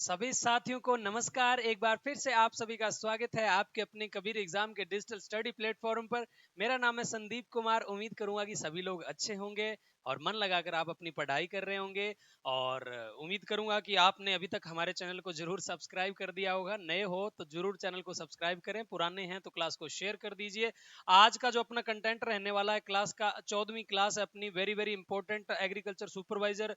सभी साथियों को नमस्कार। एक बार फिर से आप सभी का स्वागत है आपके अपने कबीर एग्जाम के डिजिटल स्टडी प्लेटफॉर्म पर। मेरा नाम है संदीप कुमार। उम्मीद करूंगा कि सभी लोग अच्छे होंगे और मन लगाकर आप अपनी पढ़ाई कर रहे होंगे। और उम्मीद करूंगा कि आपने अभी तक हमारे चैनल को जरूर सब्सक्राइब कर दिया होगा। नए हो तो जरूर चैनल को सब्सक्राइब करें, पुराने हैं तो क्लास को शेयर कर दीजिए। आज का जो अपना कंटेंट रहने वाला है, क्लास का 14वीं क्लास है अपनी, very very important agriculture supervisor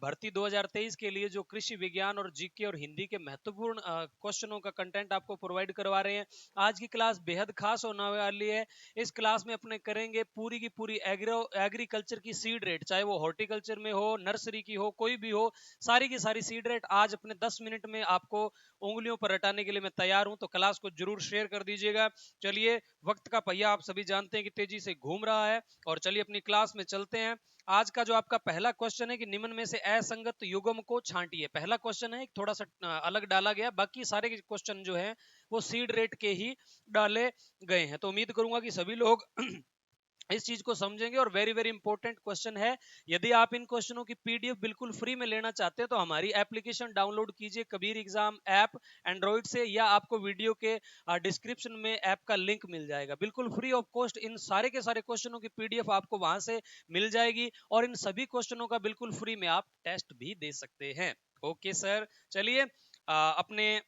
भर्ती 2023 के लिए, जो कृषि विज्ञान और जीके और हिंदी के महत्वपूर्ण क्वेश्चनों का कंटेंट आपको प्रोवाइड करवा रहे हैं। आज की क्लास बेहद खास होने वाली है। इस क्लास में अपने करेंगे पूरी की पूरी एग्रीकल्चर की सीड रेट, चाहे वो हॉर्टिकल्चर में हो, नर्सरी की हो, कोई भी हो, सारी की सारी सीड रेट आज अपने 10 मिनट में आपको उंगलियों पर रटाने के लिए मैं तैयार हूं। तो क्लास को जरूर शेयर कर दीजिएगा। चलिए, वक्त का पहिया आप सभी जानते हैं कि तेजी से घूम रहा है, और चलिए अपनी क्लास में चलते हैं। आज का जो आपका पहला क्वेश्चन है कि निम्न में से असंगत युग्म को छांटिए। पहला क्वेश्चन है, थोड़ा सा अलग डाला गया, बाकी सारे क्वेश्चन जो है वो सीड रेट के ही डाले गए हैं। तो उम्मीद करूंगा कि सभी लोग इस चीज को समझेंगे। और वेरी वेरी इंपॉर्टेंट क्वेश्चन है। यदि आप इन क्वेश्चनों की पीडीएफ बिल्कुल फ्री में लेना चाहते हैं तो हमारी एप्लीकेशन डाउनलोड कीजिए, कबीर एग्जाम ऐप एंड्रॉइड से, या आपको वीडियो के डिस्क्रिप्शन में ऐप का लिंक मिल जाएगा। बिल्कुल फ्री ऑफ कॉस्ट इन सारे के सारे क्वेश्चनों की पीडीएफ आपको वहां से मिल जाएगी, और इन सभी क्वेश्चनों का बिल्कुल फ्री में आप टेस्ट भी दे सकते हैं। ओके सर, चलिए अपने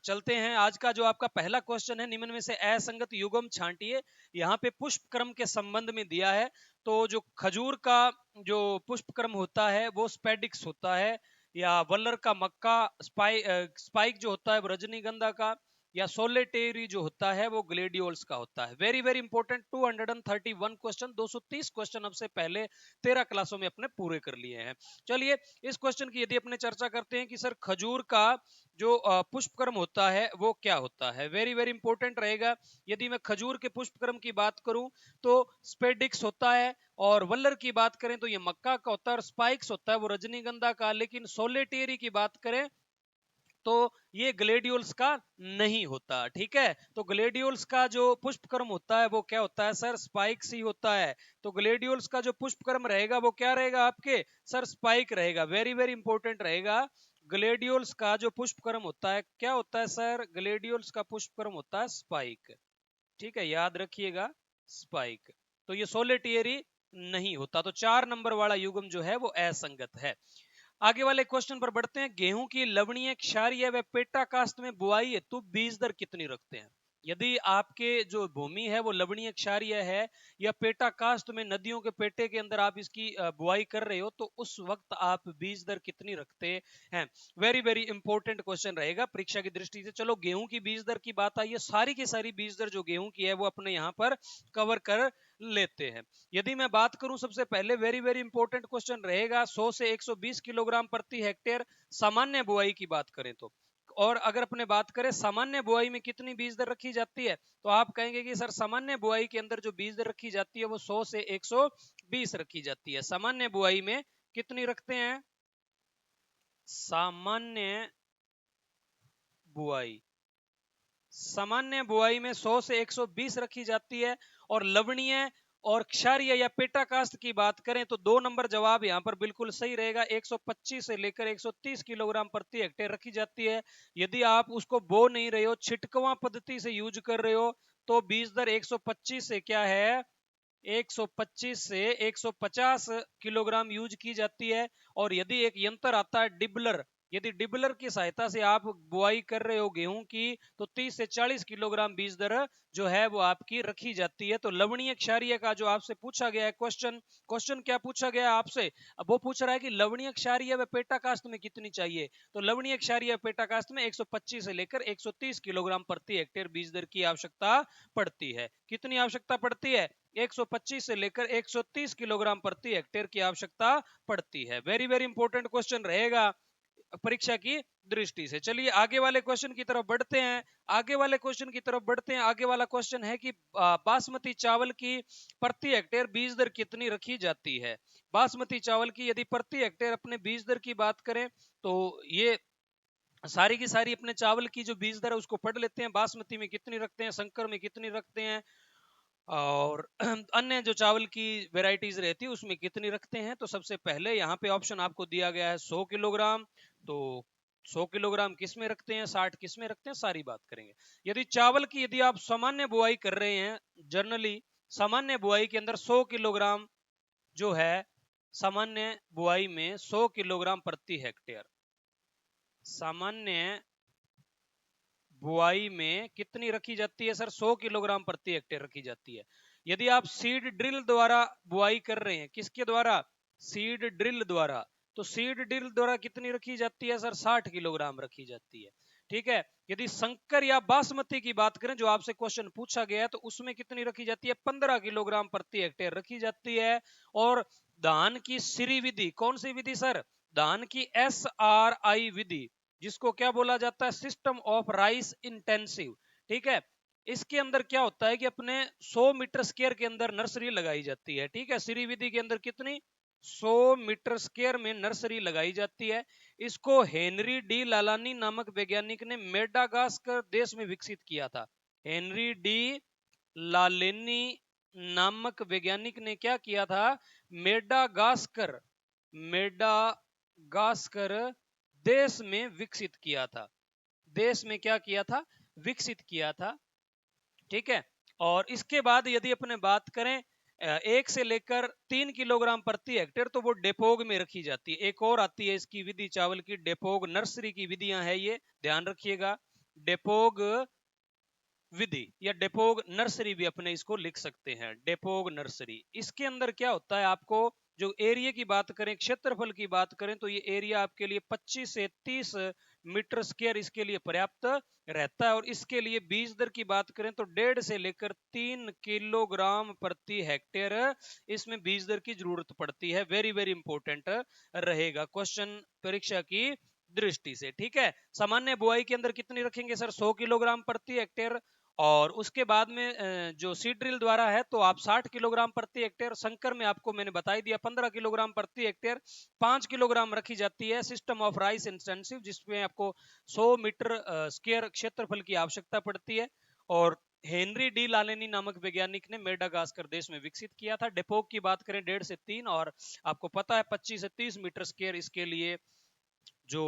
चलते हैं। आज का जो आपका पहला क्वेश्चन है, निम्न में से असंगत युग्म छांटिए। यहाँ पे पुष्प क्रम के संबंध में दिया है। तो जो खजूर का जो पुष्प क्रम होता है वो स्पेडिक्स होता है, या वल्लर का मक्का स्पाइक जो होता है वो रजनीगंधा का, या सोलेटेरी जो होता है वो ग्लेडियोल्स का होता है। Very very important 231 question, 230 question अब से पहले 13 क्लासों में अपने पूरे कर लिए हैं। चलिए, इस क्वेश्चन की यदि अपने चर्चा करते हैं कि सर खजूर का जो पुष्पक्रम होता है वो क्या होता है। वेरी वेरी इंपॉर्टेंट रहेगा। यदि मैं खजूर के पुष्पक्रम की बात करूं तो स्पेडिक्स होता है, और वल्लर की बात करें तो ये मक्का का होता है, और स्पाइक्स होता है वो रजनीगंधा का। लेकिन सोलेटेरी की बात करें तो ये ग्लेडियोल्स का नहीं होता। ठीक है, तो ग्लेडियोल्स का जो पुष्पक्रम होता है वो क्या होता है सर, स्पाइक्स ही होता है। तो ग्लेडियोल्स का जो पुष्पक्रम रहेगा वो क्या रहेगा आपके, सर स्पाइक रहेगा। वेरी वेरी इंपॉर्टेंट रहेगा। ग्लेडियोल्स का जो पुष्पक्रम होता है क्या होता है सर, ग्लेडियोल्स का पुष्पक्रम होता है स्पाइक। ठीक है, याद रखिएगा, स्पाइक। तो ये सोलेटियरी नहीं होता। तो 4 नंबर वाला युग्म जो है वो असंगत है। आगे वाले क्वेश्चन पर बढ़ते हैं। गेहूं की लवणीय, क्षारीय व पेटा कास्ट में बुआई हेतु बीज दर कितनी रखते हैं। यदि आपके जो भूमि है वो लवणीय क्षारीय है, या पेटा कास्ट में नदियों के पेटे के अंदर आप इसकी बुआई कर रहे हो, तो उस वक्त आप बीज दर कितनी रखते हैं। वेरी वेरी इंपॉर्टेंट क्वेश्चन रहेगा परीक्षा की दृष्टि से। चलो, गेहूं की बीज दर की बात आई है, सारी की सारी बीज दर जो गेहूं की है वो अपने यहाँ पर कवर कर लेते हैं। यदि मैं बात करूं, सबसे पहले वेरी वेरी इंपॉर्टेंट क्वेश्चन रहेगा 100 से 120 किलोग्राम प्रति हेक्टेयर सामान्य बुआई की बात करें तो। और अगर अपने बात करें सामान्य बुआई में कितनी बीज दर रखी जाती है, तो आप कहेंगे कि सर सामान्य बुआई के अंदर जो बीज दर रखी जाती है वो 100 से 120 रखी जाती है। सामान्य बुआई में कितनी रखते हैं, सामान्य बुआई, सामान्य बुआई में 100 से 120 रखी जाती है। और लवणीय और क्षारीय या पेटा कास्ट की बात करें तो 2 नंबर जवाब यहां पर बिल्कुल सही रहेगा। 125 से लेकर 130 किलोग्राम प्रति हेक्टेयर रखी जाती है। यदि आप उसको बो नहीं रहे हो, छिटकवा पद्धति से यूज कर रहे हो, तो बीज दर 125 से क्या है, 125 से 150 किलोग्राम यूज की जाती है। और यदि एक यंत्र आता है डिबलर, यदि डिबलर की सहायता से आप बुआई कर रहे हो गेहूं की, तो 30 से 40 किलोग्राम बीज दर जो है वो आपकी रखी जाती है। तो लवणीय क्षारीय का जो आपसे पूछा गया है क्वेश्चन, क्वेश्चन क्या पूछा गया है आपसे, अब वो पूछ रहा है कि लवणीय क्षारीय व पेटा कास्ट में कितनी चाहिए। तो लवणीय क्षारीय पेटा कास्ट में 125 से लेकर 130 किलोग्राम प्रति हेक्टेयर बीज दर की आवश्यकता पड़ती है। कितनी आवश्यकता पड़ती है, 125 से लेकर 130 किलोग्राम प्रति हेक्टेयर की आवश्यकता पड़ती है। वेरी वेरी इंपॉर्टेंट क्वेश्चन रहेगा परीक्षा की दृष्टि से। चलिए आगे वाले क्वेश्चन की तरफ बढ़ते हैं। आगे वाले क्वेश्चन की तरफ बढ़ते हैं। आगे वाला क्वेश्चन है कि बासमती चावल की प्रति हेक्टेयर बीज दर कितनी रखी जाती है। बासमती चावल की यदि प्रति हेक्टेयर अपने बीज दर की बात करें तो ये सारी की सारी अपने चावल की जो बीज दर है उसको पढ़ लेते हैं। बासमती में कितनी रखते हैं, संकर में कितनी रखते हैं, और अन्य जो चावल की वेराइटीज रहती है उसमें कितनी रखते हैं। तो सबसे पहले यहाँ पे ऑप्शन आपको दिया गया है 100 किलोग्राम। तो 100 किलोग्राम किस में रखते हैं, 60 किस में रखते हैं, सारी बात करेंगे। यदि चावल की यदि आप सामान्य बुआई कर रहे हैं, जनरली सामान्य बुआई के अंदर 100 किलोग्राम जो है, सामान्य बुआई में 100 किलोग्राम प्रति हेक्टेयर, सामान्य बुआई में कितनी रखी जाती है सर, 100 किलोग्राम प्रति हेक्टेयर रखी जाती है। यदि आप सीड ड्रिल द्वारा बुआई कर रहे हैं, किसके द्वारा, सीड ड्रिल द्वारा, तो सीड ड्रिल द्वारा कितनी रखी जाती है सर, 60 किलोग्राम रखी जाती है। ठीक है। यदि संकर या बासमती की बात करें, जो आपसे क्वेश्चन पूछा गया है, तो उसमें कितनी रखी जाती है, 15 किलोग्राम प्रति हेक्टेयर रखी जाती है। और धान की श्री विधि, कौन सी विधि सर, धान की SRI विधि, जिसको क्या बोला जाता है, सिस्टम ऑफ राइस इंटेंसिव। ठीक है। इसके अंदर क्या होता है कि अपने 100 मीटर स्क्वायर के अंदर नर्सरी लगाई जाती है। ठीक है। श्री विधि के अंदर कितनी, 100 मीटर स्क्वायर में नर्सरी लगाई जाती है। इसको हेनरी डी लालानी नामक वैज्ञानिक ने मेडागास्कर देश में विकसित किया था। हेनरी डी लालेनी नामक वैज्ञानिक ने क्या किया था, मेडागास्कर मेडागास्कर देश में विकसित किया था। देश में क्या किया था, विकसित किया था। ठीक है। और इसके बाद यदि अपने बात करें 1 से लेकर 3 किलोग्राम प्रति हेक्टेयर, तो वो डेपोग में रखी जाती है। एक और आती है इसकी विधि चावल की, डेपोग नर्सरी की विधियां है ये, ध्यान रखिएगा। डेपोग विधि या डेपोग नर्सरी भी अपने इसको लिख सकते हैं, डेपोग नर्सरी। इसके अंदर क्या होता है, आपको जो एरिया की बात करें, क्षेत्रफल की बात करें, तो ये एरिया आपके लिए 25 से 30 मीटर स्क्वायर इसके लिए पर्याप्त रहता है। और इसके लिए बीज दर की बात करें तो 1.5 से लेकर 3 किलोग्राम प्रति हेक्टेयर इसमें बीज दर की जरूरत पड़ती है। वेरी वेरी इंपॉर्टेंट रहेगा क्वेश्चन परीक्षा की दृष्टि से। ठीक है। सामान्य बुआई के अंदर कितनी रखेंगे सर, 100 किलोग्राम प्रति हेक्टेयर। और उसके बाद में जो सीड ड्रिल द्वारा है, तो आप 60 किलोग्राम प्रति हेक्टेयर। संकर में आपको मैंने बता ही दिया 15 किलोग्राम प्रति हेक्टेयर। 5 किलोग्राम रखी जाती है सिस्टम ऑफ राइस इंटेंसिव, जिसमें आपको 100 मीटर स्क्वायर क्षेत्रफल की आवश्यकता पड़ती है। और हेनरी डी लालेनी नामक वैज्ञानिक ने मेडागास्कर देश में विकसित किया था। डेपोक की बात करें 1.5 से 3, और आपको पता है 25 से 30 मीटर स्क्वायर इसके लिए जो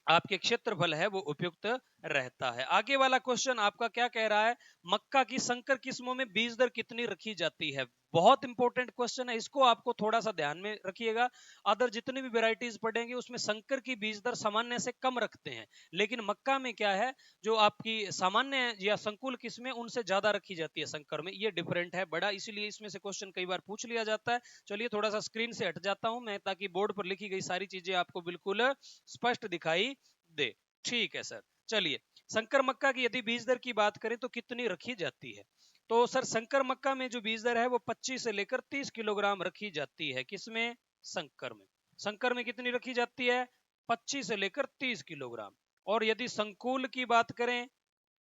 आपके क्षेत्रफल है वो उपयुक्त रहता है। आगे वाला क्वेश्चन आपका क्या कह रहा है, मक्का की संकर किस्मों में बीज दर कितनी रखी जाती है। बहुत इंपॉर्टेंट क्वेश्चन है, इसको आपको थोड़ा सा ध्यान में रखिएगा। अदर जितनी भी वेराइटीज पढ़ेंगे उसमें संकर की बीज दर सामान्य से कम रखते हैं, लेकिन मक्का में क्या है, जो आपकी सामान्य या संकुल किस्में उनसे ज्यादा रखी जाती है संकर में। ये डिफरेंट है बड़ा, इसीलिए इसमें से क्वेश्चन कई बार पूछ लिया जाता है। चलिए थोड़ा सा स्क्रीन से हट जाता हूं मैं, ताकि बोर्ड पर लिखी गई सारी चीजें आपको बिल्कुल स्पष्ट दिखाई दे। ठीक है सर। चलिए, संकर मक्का की यदि बीज दर की बात करें तो कितनी रखी जाती है, तो सर संकर मक्का में जो बीज दर है वो 25 से लेकर 30 किलोग्राम रखी जाती है। किसमें, संकर में। संकर में कितनी रखी जाती है, 25 से लेकर 30 किलोग्राम। और यदि संकुल की बात करें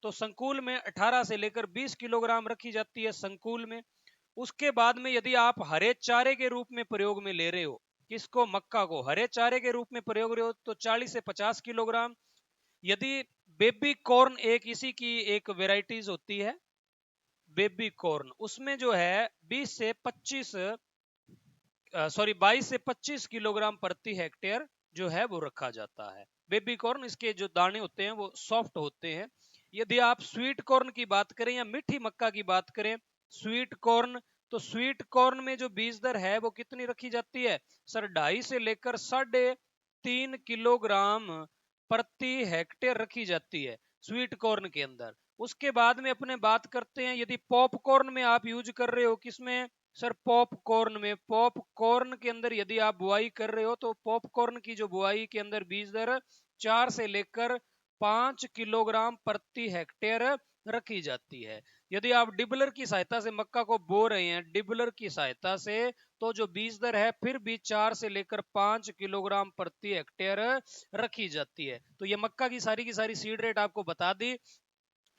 तो संकुल में 18 से लेकर 20 किलोग्राम रखी जाती है संकुल में। उसके बाद में यदि आप हरे चारे के रूप में प्रयोग में ले रहे हो, किसको, मक्का को हरे चारे के रूप में प्रयोग रहे हो, तो 40 से 50 किलोग्राम। यदि बेबी कॉर्न एक इसी की एक वेराइटीज होती है, बेबी कॉर्न, उसमें जो है 20 से 25 सॉरी 22 से 25 किलोग्राम प्रति हेक्टेयर जो है वो रखा जाता है। बेबी कॉर्न, इसके जो दाने होते हैं वो सॉफ्ट होते हैं। यदि आप स्वीट कॉर्न की बात करें या मीठी मक्का की बात करें, स्वीट कॉर्न, तो स्वीट कॉर्न में जो बीज दर है वो कितनी रखी जाती है सर, 2.5 से लेकर 3.5 किलोग्राम प्रति हेक्टेयर रखी जाती है स्वीट कॉर्न के अंदर। उसके बाद में अपने बात करते हैं, यदि पॉपकॉर्न में आप यूज कर रहे हो, किसमें सर, पॉपकॉर्न में। पॉपकॉर्न के अंदर यदि आप बुआई कर रहे हो, तो पॉपकॉर्न की जो बुआई के अंदर बीज दर 4 से लेकर 5 किलोग्राम प्रति हेक्टेयर रखी जाती है। यदि आप डिबलर की सहायता से मक्का को बो रहे हैं, डिबलर की सहायता से, तो जो बीज दर है फिर भी 4 से लेकर 5 किलोग्राम प्रति हेक्टेयर रखी जाती है। तो ये मक्का की सारी सीड रेट आपको बता दी।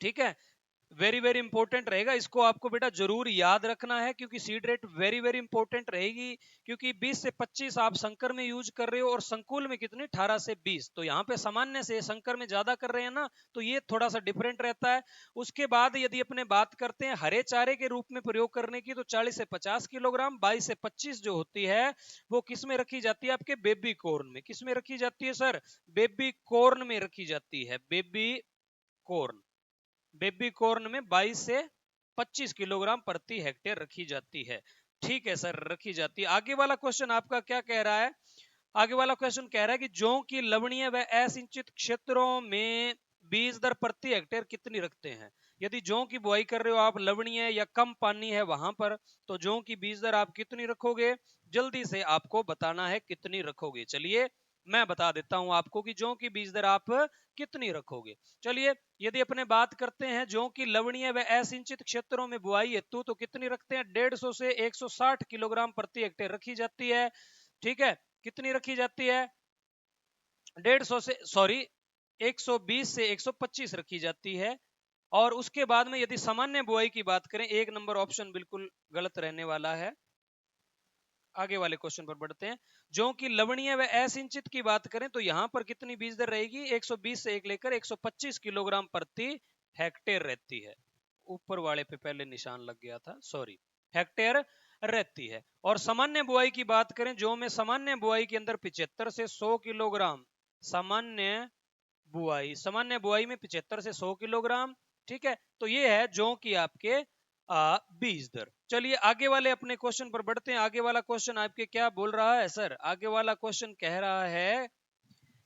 ठीक है। वेरी वेरी इंपॉर्टेंट रहेगा, इसको आपको बेटा जरूर याद रखना है, क्योंकि seed rate very very important रहेगी। क्योंकि 20 से 25 आप संकर में यूज कर रहे हो और संकुल में कितनी 18 से 20, तो यहाँ पे सामान्य से संकर में ज्यादा कर रहे हैं ना, तो ये थोड़ा सा डिफरेंट रहता है। उसके बाद यदि अपने बात करते हैं हरे चारे के रूप में प्रयोग करने की, तो 40 से 50 किलोग्राम, 22 से 25 जो होती है वो किस में रखी जाती है, आपके बेबी कॉर्न में। किस में रखी जाती है सर, बेबी कॉर्न में रखी जाती है, बेबी कॉर्न। बेबी कॉर्न में 22 से 25 किलोग्राम प्रति हेक्टेयर रखी जाती है। ठीक है सर, रखी जाती है। आगे वाला क्वेश्चन आपका क्या कह रहा है, आगे वाला क्वेश्चन कह रहा है कि जौ की लवणीय व असिंचित क्षेत्रों में बीज दर प्रति हेक्टेयर कितनी रखते हैं। यदि जौ की बुआई कर रहे हो आप, लवणीय या कम पानी है वहां पर, तो जौ की बीज दर आप कितनी रखोगे, जल्दी से आपको बताना है कितनी रखोगे। चलिए मैं बता देता हूं आपको कि जौ की बीज दर आप कितनी रखोगे। चलिए यदि अपने बात करते हैं जौ की लवणीय व असिंचित क्षेत्रों में बुआई हेतु, तो कितनी रखते हैं, 150 से 160 किलोग्राम प्रति हेक्टेयर रखी जाती है। ठीक है, कितनी रखी जाती है, 150 से सॉरी 120 से 125 रखी जाती है। और उसके बाद में यदि सामान्य बुआई की बात करें, एक नंबर ऑप्शन बिल्कुल गलत रहने वाला है। आगे वाले क्वेश्चन पर बढ़ते हैं। जौ की लवणीय व असिंचित की बात करें तो यहां पर कितनी बीज दर रहेगी, 120 से एक लेकर 125 किलोग्राम प्रति हेक्टेयर रहती है। ऊपर वाले पे पहले निशान लग गया था, सॉरी, हेक्टेयर रहती है। और सामान्य बुआई की बात करें, जौ में सामान्य बुआई के अंदर 75 से 100 किलोग्राम, सामान्य बुआई में 75 से 100 किलोग्राम। ठीक है, तो ये है जौ की आपके बीज दर। चलिए आगे वाले अपने क्वेश्चन पर बढ़ते हैं। आगे वाला क्वेश्चन आपके क्या बोल रहा है सर, आगे वाला क्वेश्चन कह रहा है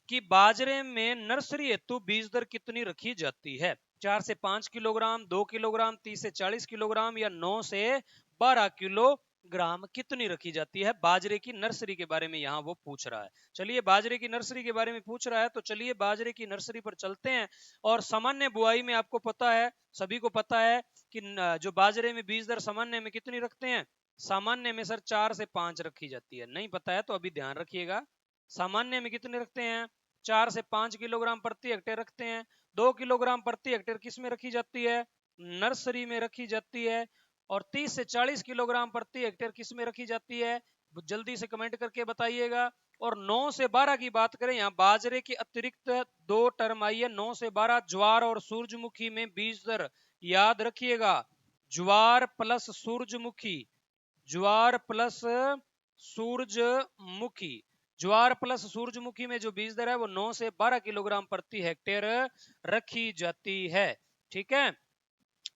कि बाजरे में नर्सरी हेतु बीज दर कितनी रखी जाती है, 4 से 5 किलोग्राम, 2 किलोग्राम, 30 से 40 किलोग्राम या 9 से 12 किलोग्राम कितनी रखी जाती है। बाजरे की नर्सरी के बारे में यहाँ वो पूछ रहा है। चलिए बाजरे की नर्सरी के बारे में पूछ रहा है, तो चलिए बाजरे की नर्सरी पर चलते हैं। और सामान्य बुआई में आपको पता है, सभी को पता है कि जो बाजरे में बीज दर सामान्य में कितनी रखते हैं, सामान्य में सर 4 से 5 रखी जाती है। नहीं पता है तो अभी ध्यान रखिएगा, सामान्य में कितने रखते हैं, 4 से 5 किलोग्राम प्रति हेक्टेयर रखते हैं। 2 किलोग्राम प्रति हेक्टेयर किस में रखी जाती है, नर्सरी में रखी जाती है। और 30 से 40 किलोग्राम प्रति हेक्टेयर किस में रखी जाती है, जल्दी से कमेंट करके बताइएगा। और 9 से 12 की बात करें, यहाँ बाजरे के अतिरिक्त दो टर्म आई है, 9 से 12 ज्वार और सूरजमुखी में बीज दर याद रखिएगा, ज्वार प्लस सूरजमुखी, ज्वार प्लस सूरजमुखी, ज्वार प्लस सूरजमुखी में जो बीज दर है वो 9 से 12 किलोग्राम प्रति हेक्टेयर रखी जाती है। ठीक है,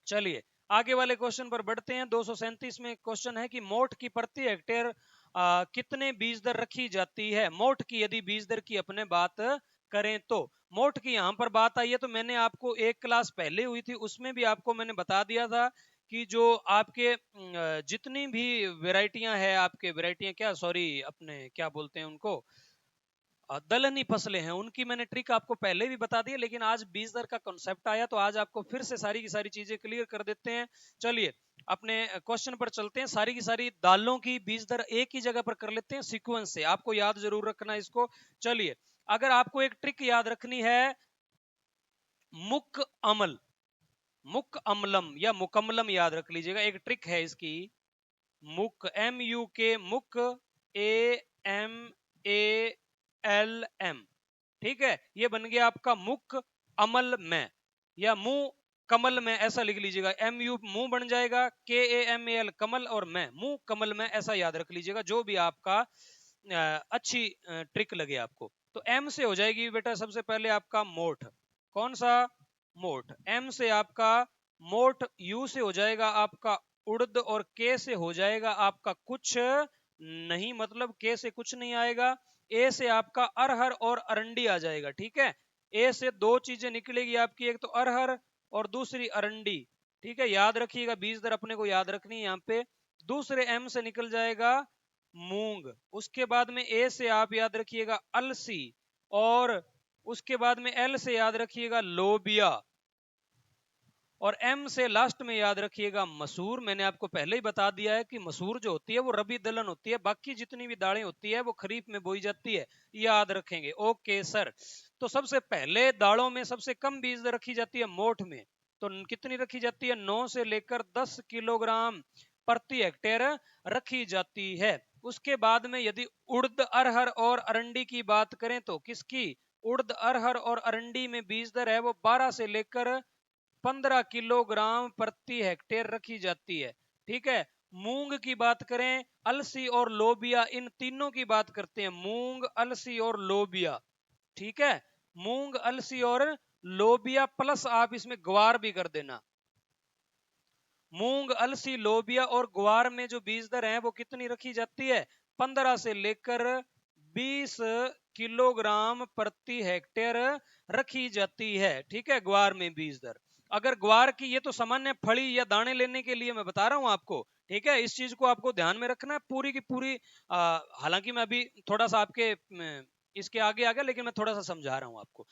चलिए आगे वाले क्वेश्चन पर बढ़ते हैं। 237 में क्वेश्चन है कि मोठ की प्रति हेक्टेयर कितने बीज दर रखी जाती है। मोठ की यदि बीज दर की अपने बात करें तो मोठ की यहां पर बात आई है, तो मैंने आपको एक क्लास पहले हुई थी उसमें भी आपको मैंने बता दिया था कि जो आपके जितनी भी वेराइटियां है, आपके वेराइटियां क्या, सॉरी अपने क्या बोलते हैं उनको, दलहनी फसलें हैं, उनकी मैंने ट्रिक आपको पहले भी बता दी है। लेकिन आज बीज दर का कॉन्सेप्ट आया तो आज आपको फिर से सारी की सारी चीजें क्लियर कर देते हैं। चलिए अपने क्वेश्चन पर चलते हैं। सारी की सारी दालों की बीज दर एक ही जगह पर कर लेते हैं सीक्वेंस से, आपको याद जरूर रखना इसको। चलिए अगर आपको एक ट्रिक याद रखनी है, मुक अमल, मुक अम्लम या मुकम्मलम याद रख लीजिएगा, एक ट्रिक है इसकी, मुक, MUK, मुक, AMALM। ठीक है, ये बन गया आपका मुक अमल में या मुंह कमल में, ऐसा लिख लीजिएगा। MU मुंह बन जाएगा, KAMAL कमल, और मैं मुंह कमल में, ऐसा याद रख लीजिएगा, जो भी आपका अच्छी ट्रिक लगे आपको। तो M से हो जाएगी बेटा सबसे पहले आपका मोठ, कौन सा, मोठ। M से आपका मोठ, U से हो जाएगा आपका उड़द, और K से हो जाएगा आपका कुछ नहीं, मतलब K से कुछ नहीं आएगा। ए से आपका अरहर और अरंडी आ जाएगा। ठीक है, ए से दो चीजें निकलेगी आपकी, एक तो अरहर और दूसरी अरंडी। ठीक है, याद रखिएगा बीज दर अपने को याद रखनी है यहाँ पे। दूसरे एम से निकल जाएगा मूंग, उसके बाद में ए से आप याद रखिएगा अलसी, और उसके बाद में एल से याद रखिएगा लोबिया, और एम से लास्ट में याद रखिएगा मसूर। मैंने आपको पहले ही बता दिया है कि मसूर जो होती है वो रबी दलहन होती है, बाकी जितनी भी दालें होती है वो खरीफ में बोई जाती है, याद रखेंगे। ओके सर, तो सबसे पहले दालों में सबसे कम बीज दर रखी जाती है मोठ में, तो कितनी रखी जाती है? 9 से लेकर 10 किलोग्राम प्रति हेक्टेयर रखी जाती है। उसके बाद में यदि उड़द, अरहर और अरंडी की बात करें तो किसकी? उड़द, अरहर और अरंडी में बीज दर है वो 12 से लेकर 15 किलोग्राम प्रति हेक्टेयर रखी जाती है। ठीक है। मूंग की बात करें, अलसी और लोबिया, इन तीनों की बात करते हैं। मूंग, अलसी और लोबिया। ठीक है। मूंग, अलसी और लोबिया, प्लस आप इसमें ग्वार भी कर देना। मूंग, अलसी, लोबिया और ग्वार में जो बीज दर है वो कितनी रखी जाती है? 15 से लेकर 20 किलोग्राम प्रति हेक्टेयर रखी जाती है। ठीक है। ग्वार में बीज दर, अगर ग्वार की, ये तो सामान्य फली या दाने लेने के लिए मैं बता रहा हूं आपको। ठीक है। इस चीज को आपको ध्यान में रखना है पूरी की पूरी। हालांकि मैं अभी थोड़ा सा आपके इसके आगे आ गया, लेकिन मैं थोड़ा सा समझा रहा हूं आपको।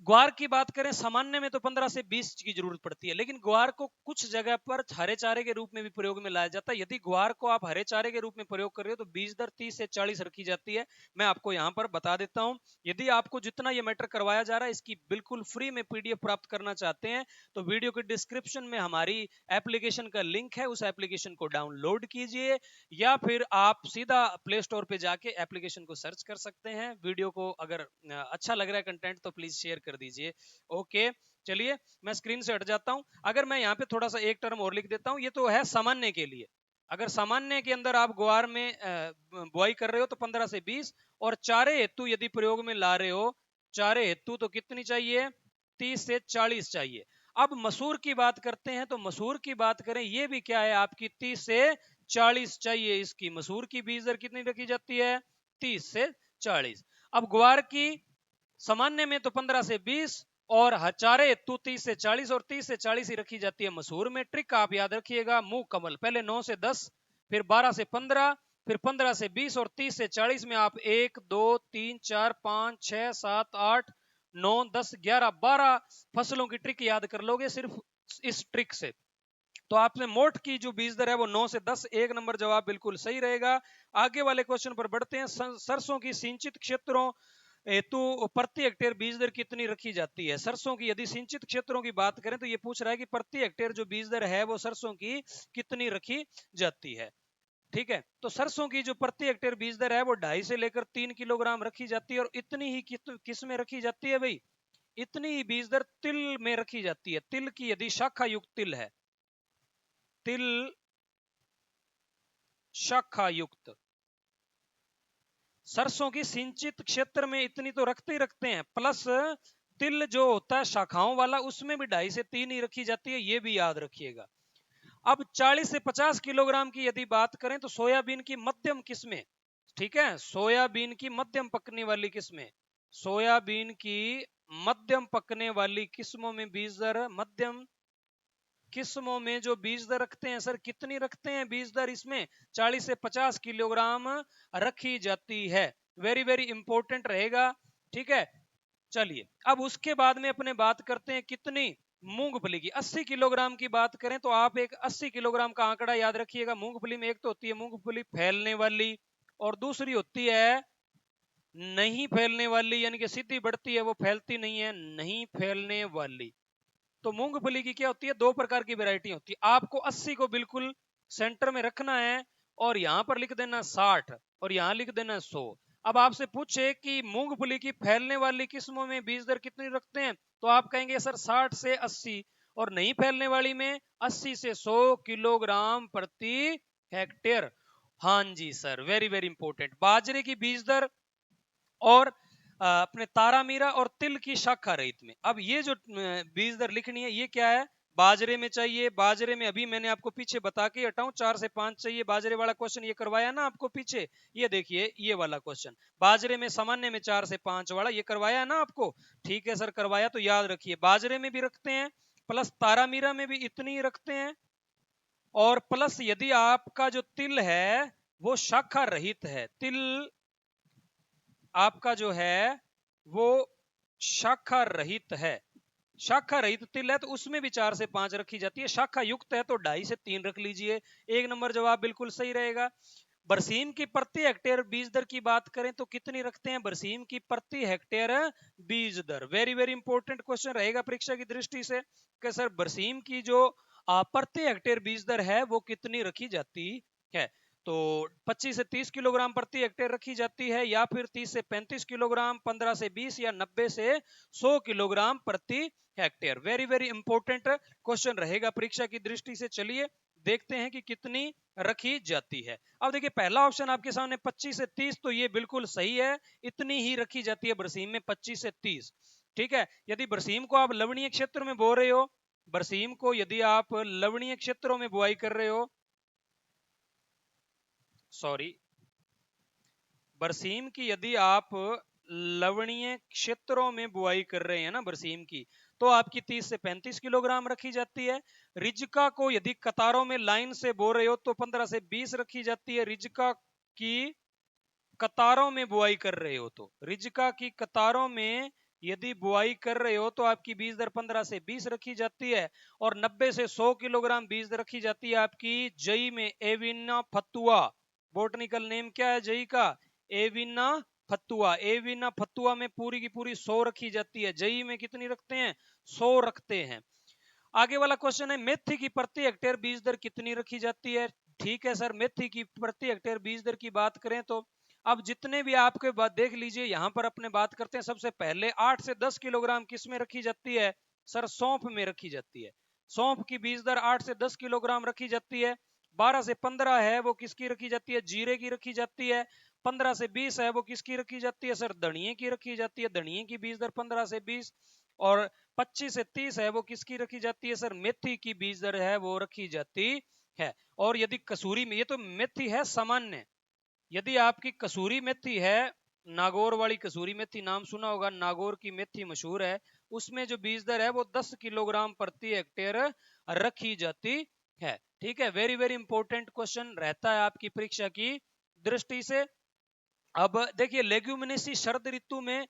ग्वार की बात करें, सामान्य में तो 15 से 20 की जरूरत पड़ती है, लेकिन ग्वार को कुछ जगह पर हरे चारे के रूप में भी प्रयोग में लाया जाता है। यदि ग्वार को आप हरे चारे के रूप में प्रयोग कर रहे हो तो बीज दर 30 से 40 रखी जाती है। मैं आपको यहां पर बता देता हूं। यदि आपको जितना ये मैटर करवाया जा रहा है इसकी बिल्कुल फ्री में पीडीएफ प्राप्त करना चाहते हैं तो वीडियो के डिस्क्रिप्शन में हमारी एप्लीकेशन का लिंक है, उस एप्लीकेशन को डाउनलोड कीजिए या फिर आप सीधा प्ले स्टोर पे जाके एप्लीकेशन को सर्च कर सकते हैं। वीडियो को अगर अच्छा लग रहा है कंटेंट तो प्लीज शेयर कर दीजिए। ओके, चलिए मैं स्क्रीन से हट जाता हूं। अगर मैं यहां पे थोड़ा सा एक टर्म और लिख देता हूं, ये तो है सामान्य के लिए। अगर सामान्य के अंदर आप ग्वार में बुआई कर रहे हो तो 15 से 20, और चारे हेतु यदि प्रयोग में ला रहे हो, चारे हेतु तो कितनी चाहिए? 30 से 40 चाहिए। अब मसूर की बात करते हैं, तो मसूर की बात करें, ये भी क्या है आपकी 30 से 40 चाहिए। इसकी मसूर की बीज दर कितनी रखी जाती है? 30 से 40। अब ग्वार की सामान्य में तो 15 से 20 और चारे हेतु 30 से 40, और 30 से 40 ही रखी जाती है मसूर में। ट्रिक आप याद रखिएगा, मुंह कमल, पहले 9 से 10, फिर 12 से 15, फिर 15 से 20 और 30 से 40 में आप 1 2 3 4 5 6 7 8 9 10 11 12 फसलों की ट्रिक याद कर लोगे सिर्फ इस ट्रिक से। तो आपने मोट की जो बीज दर है वो 9 से 10, एक नंबर जवाब बिल्कुल सही रहेगा। आगे वाले क्वेश्चन पर बढ़ते हैं। सरसों की सिंचित क्षेत्रों हेतु प्रति हेक्टेयर बीज दर कितनी रखी जाती है? सरसों की यदि सिंचित क्षेत्रों की बात करें तो ये पूछ रहा है कि प्रति हेक्टेयर जो बीज दर है वो सरसों की कितनी रखी जाती है। ठीक है। तो सरसों की जो प्रति हेक्टेयर बीज दर है वो 2.5 से लेकर 3 किलोग्राम रखी जाती है। और इतनी ही किस में रखी जाती है भाई? इतनी ही बीज दर तिल में रखी जाती है। तिल की यदि शाखा युक्त तिल है, तिल शाखा युक्त, सरसों की सिंचित क्षेत्र में इतनी तो रखते ही रखते हैं, प्लस तिल जो होता है शाखाओं वाला उसमें भी 2.5 से 3 ही रखी जाती है, ये भी याद रखिएगा। अब 40 से 50 किलोग्राम की यदि बात करें तो सोयाबीन की मध्यम किस्में, ठीक है, सोयाबीन की मध्यम पकने वाली किस्में, सोयाबीन की मध्यम पकने वाली किस्मों में बीज दर, मध्यम किस्मों में जो बीज दर रखते हैं सर, कितनी रखते हैं बीज दर? इसमें 40 से 50 किलोग्राम रखी जाती है। वेरी वेरी इंपॉर्टेंट रहेगा। ठीक है। चलिए अब उसके बाद में अपने बात करते हैं कितनी? मूंगफली की। 80 किलोग्राम की बात करें तो आप एक 80 किलोग्राम का आंकड़ा याद रखिएगा। मूंगफली में एक तो होती है मूंगफली फैलने वाली, और दूसरी होती है नहीं फैलने वाली, यानी कि सीधी बढ़ती है, वो फैलती नहीं है, नहीं फैलने वाली। तो मूंगफली की क्या होती है? 2 प्रकार की वैरायटी होती है। आपको 80 को बिल्कुल सेंटर में रखना है और यहां पर लिख देना 60 और यहां लिख देना 100। अब आपसे पूछे कि मूंगफली की फैलने वाली किस्मों में बीज दर कितनी रखते हैं, तो आप कहेंगे सर 60 से 80, और नहीं फैलने वाली में 80 से 100 किलोग्राम प्रति हेक्टेयर। हाँ जी सर, वेरी वेरी इंपॉर्टेंट। बाजरे की बीज दर और अपने तारामीरा और तिल की शाखा रहित में, अब ये जो बीज दर लिखनी है ये क्या है? बाजरे में चाहिए। बाजरे में अभी मैंने आपको पीछे बता के हटाऊं, 4 से 5 चाहिए। बाजरे वाला क्वेश्चन ये करवाया ना आपको पीछे, ये देखिए ये वाला क्वेश्चन बाजरे में सामान्य में 4 से 5 वाला ये करवाया है ना आपको। ठीक है सर, करवाया, तो याद रखिए बाजरे में भी रखते हैं, प्लस तारामीरा में भी इतनी ही रखते हैं, और प्लस यदि आपका जो तिल है वो शाखा रहित है, तिल आपका जो है वो शाखा रहित है, शाखा रहित तिल है तो उसमें भी 4 से 5 रखी जाती है। शाखा युक्त है तो 2.5 से 3 रख लीजिए। एक नंबर जवाब बिल्कुल सही रहेगा। बरसीम की प्रति हेक्टेयर बीज दर की बात करें तो कितनी रखते हैं बरसीम की प्रति हेक्टेयर बीज दर। वेरी वेरी इंपॉर्टेंट क्वेश्चन रहेगा परीक्षा की दृष्टि से कि सर बरसीम की जो प्रति हेक्टेयर बीज दर है वो कितनी रखी जाती है। तो 25 से 30 किलोग्राम प्रति हेक्टेयर रखी जाती है, या फिर 30 से 35 किलोग्राम, 15 से 20 या 90 से 100 किलोग्राम प्रति hectare. Very very important question रहेगा परीक्षा की दृष्टि से। चलिए देखते हैं कि कितनी रखी जाती है। अब देखिए पहला ऑप्शन आपके सामने 25 से 30, तो ये बिल्कुल सही है, इतनी ही रखी जाती है बरसीम में 25 से 30। ठीक है, यदि बरसीम को आप लवणीय क्षेत्र में बो रहे हो, बरसीम को यदि आप लवणीय क्षेत्रों में बुआई कर रहे हो, सॉरी, बरसीम की यदि आप लवणीय क्षेत्रों में बुआई कर रहे हैं ना बरसीम की, तो आपकी 30 से 35 किलोग्राम रखी जाती है। रिजका को यदि कतारों में लाइन से बो रहे हो तो 15 से 20 रखी जाती है। रिजका की कतारों में बुआई कर रहे हो तो, रिजका की कतारों में यदि बुआई कर रहे हो तो आपकी बीज दर 15 से 20 रखी जाती है। और 90 से 100 किलोग्राम बीज दर रखी जाती है आपकी जई में, एविना फतुआ। बोटनिकल नेम क्या है जई का? एविना फतुआ। एविना फतुआ में पूरी की पूरी 100 रखी जाती है। जई में कितनी रखते हैं? 100 रखते हैं। आगे वाला क्वेश्चन है मेथी की प्रति हेक्टेयर बीज दर कितनी रखी जाती है। ठीक है सर, मेथी की प्रति हेक्टेयर बीज दर की बात करें तो अब जितने भी आपके बात देख लीजिए, यहां पर अपने बात करते हैं। सबसे पहले 8 से 10 किलोग्राम किस में रखी जाती है? सर सौंफ में रखी जाती है। सौंफ की बीज दर 8 से 10 किलोग्राम रखी जाती है। 12 से 15 है वो किसकी रखी जाती है? जीरे की रखी जाती है। 15 से 20 है वो किसकी रखी जाती है? सर धनिये की रखी जाती है। धनिये की बीज दर 15 से 20। और 25 से 30 है वो किसकी रखी जाती है? सर मेथी की बीज दर है वो रखी जाती है। और यदि कसूरी में, ये तो मेथी है सामान्य, यदि आपकी कसूरी मेथी है, नागौर वाली कसूरी मेथी नाम सुना होगा, नागौर की मेथी मशहूर है, उसमें जो बीज दर है वो 10 किलोग्राम प्रति हेक्टेयर रखी जाती है। ठीक है, वेरी वेरी इंपॉर्टेंट क्वेश्चन रहता है आपकी परीक्षा की दृष्टि से। अब देखिए लेग्यूमिनेसी शरद ऋतु में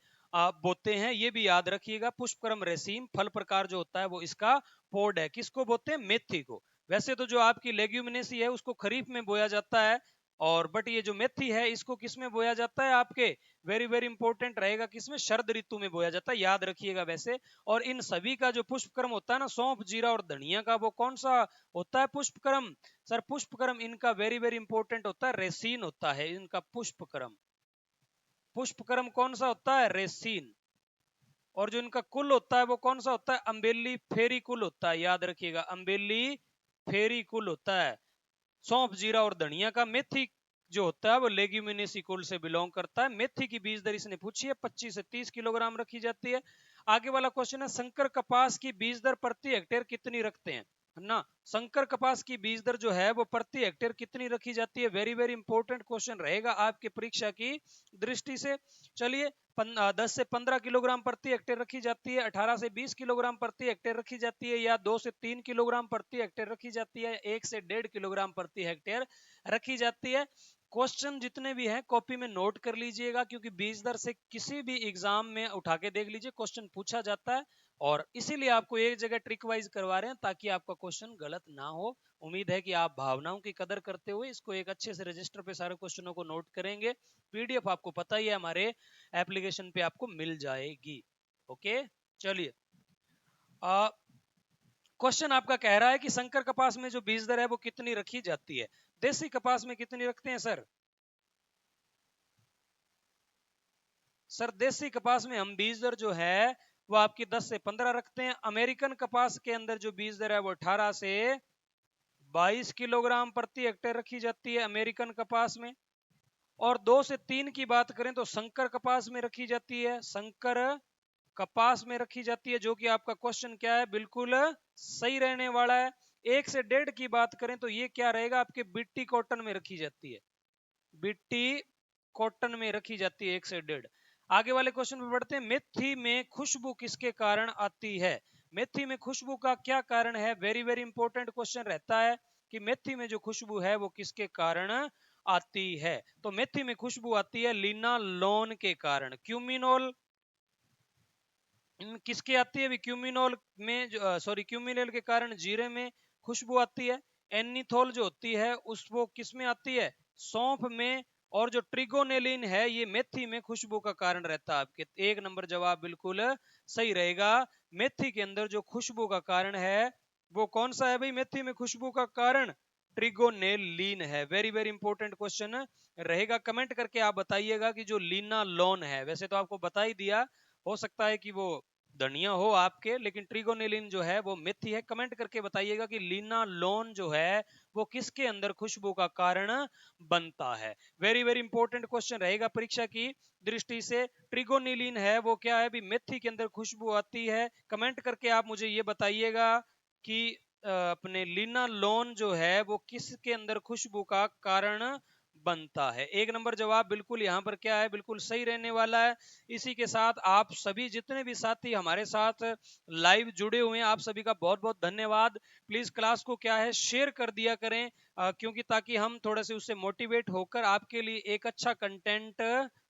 बोते हैं, ये भी याद रखिएगा। पुष्पक्रम रेसीम फल प्रकार जो होता है वो इसका पोड है। किसको बोते हैं? मेथी को। वैसे तो जो आपकी लेग्यूमिनेसी है उसको खरीफ में बोया जाता है, और बट ये जो मेथी है इसको किस में बोया जाता है आपके? वेरी वेरी इंपॉर्टेंट रहेगा, किसमें? शरद ऋतु में बोया जाता है, याद रखिएगा वैसे। और इन सभी का जो पुष्पक्रम होता है ना, सौंफ, जीरा और धनिया का, वो कौन सा होता है पुष्पक्रम? सर पुष्पक्रम इनका वेरी वेरी इंपॉर्टेंट होता है, रेसीन होता है इनका पुष्पक्रम। पुष्पक्रम कौन सा होता है? रेसीन। और जो इनका कुल होता है वो कौन सा होता है? अम्बेली फेरी कुल होता है, याद रखिएगा, अम्बेली फेरी कुल होता है सौंफ, जीरा और धनिया का। मेथी जो होता है वो लेग्यूमिनेसी कुल से बिलोंग करता है। मेथी की बीज दर इसने पूछी है, 25 से 30 किलोग्राम रखी जाती है। आगे वाला क्वेश्चन है संकर कपास की बीज दर प्रति हेक्टेयर कितनी रखते हैं ना? संकर कपास की बीज दर जो है वो प्रति हेक्टेयर कितनी रखी जाती है? वेरी वेरी इंपॉर्टेंट क्वेश्चन रहेगा आपके परीक्षा की दृष्टि से। चलिए 10 से 15 किलोग्राम प्रति हेक्टेयर रखी जाती है, 18 से 20 किलोग्राम प्रति हेक्टेयर रखी जाती है, या 2 से 3 किलोग्राम प्रति हेक्टेयर रखी जाती है, 1 से 1.5 किलोग्राम प्रति हेक्टेयर रखी जाती है। क्वेश्चन जितने भी हैं कॉपी में नोट कर लीजिएगा, क्योंकि बीज दर से किसी भी एग्जाम में उठा के देख लीजिए, क्वेश्चन पूछा जाता है। और इसीलिए आपको एक जगह ट्रिक वाइज करवा रहे हैं ताकि आपका क्वेश्चन गलत ना हो। उम्मीद है कि आप भावनाओं की कदर करते हुए इसको एक अच्छे से रजिस्टर पे सारे क्वेश्चनों को नोट करेंगे। पीडीएफ आपको पता ही है हमारे एप्लीकेशन पे आपको मिल जाएगी। ओके, चलिए क्वेश्चन आपका कह रहा है कि संकर कपास में जो बीज दर है वो कितनी रखी जाती है। देसी कपास में कितनी रखते हैं सर? सर देसी कपास में हम बीज दर जो है वो आपकी 10 से 15 रखते हैं। अमेरिकन कपास के अंदर जो बीज दर है वो 18 से 22 किलोग्राम प्रति हेक्टेयर रखी जाती है अमेरिकन कपास में। और 2 से 3 की बात करें तो संकर कपास में रखी जाती है, संकर कपास में रखी जाती है, जो कि आपका क्वेश्चन क्या है, बिल्कुल सही रहने वाला है। 1 से 1.5 की बात करें तो ये क्या रहेगा आपके? बीटी कॉटन में रखी जाती है, बीटी कॉटन में रखी जाती है 1 से 1.5। आगे वाले क्वेश्चन पे बढ़ते हैं। मेथी में खुशबू किसके कारण आती है? मेथी में खुशबू का क्या कारण है? वेरी वेरी इंपॉर्टेंट क्वेश्चन रहता है कि मेथी में जो खुशबू है वो किसके कारण आती है। तो मेथी में खुशबू आती है लिनालोन के कारण। क्यूमिनोल किसके आती है? क्यूमिनोल में सॉरी क्यूमिनोल के कारण जीरे में खुशबू आती है। एनिथोल जो होती है उस वो किस में आती है? सौंफ में, और जो ट्रिगोनेलिन है ये मेथी में खुशबू का कारण रहता है आपके। 1 नंबर जवाब बिल्कुल सही रहेगा। मेथी के अंदर जो खुशबू का कारण है वो कौन सा है भाई? मेथी में खुशबू का कारण ट्रिगोनेलिन है। वेरी वेरी इंपॉर्टेंट क्वेश्चन रहेगा। कमेंट करके आप बताइएगा कि जो लिनालोन है, वैसे तो आपको बता ही दिया, हो सकता है कि वो धनिया हो आपके, लेकिन ट्रिगोनेलिन जो है वो मेथी है। कमेंट करके बताइएगा कि लिनालोन जो है वो किसके अंदर खुशबू का कारण बनता है। वेरी वेरी इंपॉर्टेंट क्वेश्चन रहेगा परीक्षा की दृष्टि से। ट्रिगोनेलिन है वो क्या है भी? मेथी के अंदर खुशबू आती है। कमेंट करके आप मुझे ये बताइएगा कि अपने लिनालोन जो है वो किसके अंदर खुशबू का कारण बनता है। 1 नंबर जवाब बिल्कुल यहाँ पर क्या है? बिल्कुल सही रहने वाला है। इसी के साथ आप सभी जितने भी साथी हमारे साथ लाइव जुड़े हुए हैं, आप सभी का बहुत बहुत धन्यवाद। प्लीज क्लास को क्या है, शेयर कर दिया करें, क्योंकि ताकि हम थोड़े से उससे मोटिवेट होकर आपके लिए एक अच्छा कंटेंट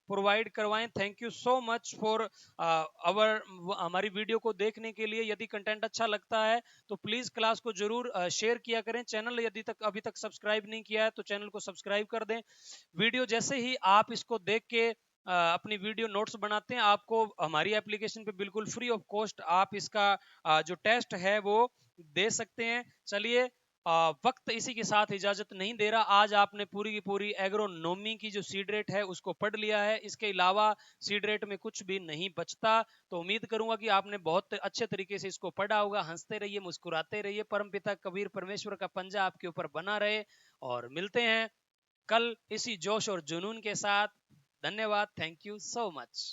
प्रोवाइड करवाएं। Thank you so much for our हमारी वीडियो को देखने के लिए। यदि कंटेंट अच्छा लगता है तो प्लीज क्लास को जरूर शेयर किया करें। चैनल यदि तक अभी तक सब्सक्राइब नहीं किया है तो चैनल को सब्सक्राइब कर दें। वीडियो जैसे ही आप इसको देख के अपनी वीडियो नोट्स बनाते हैं, आपको हमारी एप्लीकेशन पे बिल्कुल फ्री ऑफ कॉस्ट आप इसका जो टेस्ट है वो दे सकते हैं। चलिए, वक्त इसी के साथ इजाजत नहीं दे रहा। आज आपने पूरी की पूरी एग्रोनॉमी की जो सीड रेट है उसको पढ़ लिया है। इसके अलावा सीड रेट में कुछ भी नहीं बचता। तो उम्मीद करूंगा कि आपने बहुत अच्छे तरीके से इसको पढ़ा होगा। हंसते रहिए, मुस्कुराते रहिए। परमपिता कबीर परमेश्वर का पंजा आपके ऊपर बना रहे। और मिलते हैं कल इसी जोश और जुनून के साथ। धन्यवाद। Thank you so much.